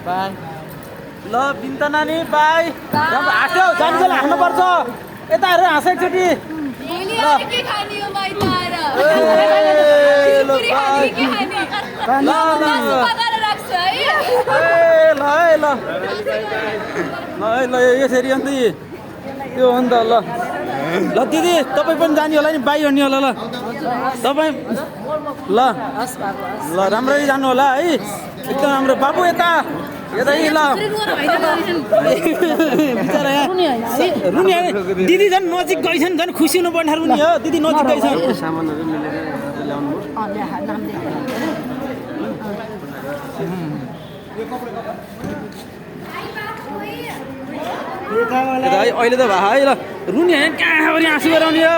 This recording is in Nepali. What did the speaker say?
बाई ल बिन्ता नानी बाई हाँस्यो जानु बेला हाँस्नुपर्छ यता हेरेर हाँस एकचोटि ल यसरी अन्त त्यो हो नि त ल ल दिदी तपाईँ पनि जाने होला नि बाई हुने होला ल तपाईँ ल ल राम्ररी जानु होला है एकदम राम्रो बाबु यता यता ल बिचरा रुनी दिदी झन् नजिक गइछन् झन् खुसी हुनुपर्ने रुनी हो दिदी नजिक गइछन् अहिले त भए है ल रुनी कहाँ आँसु गराउने हो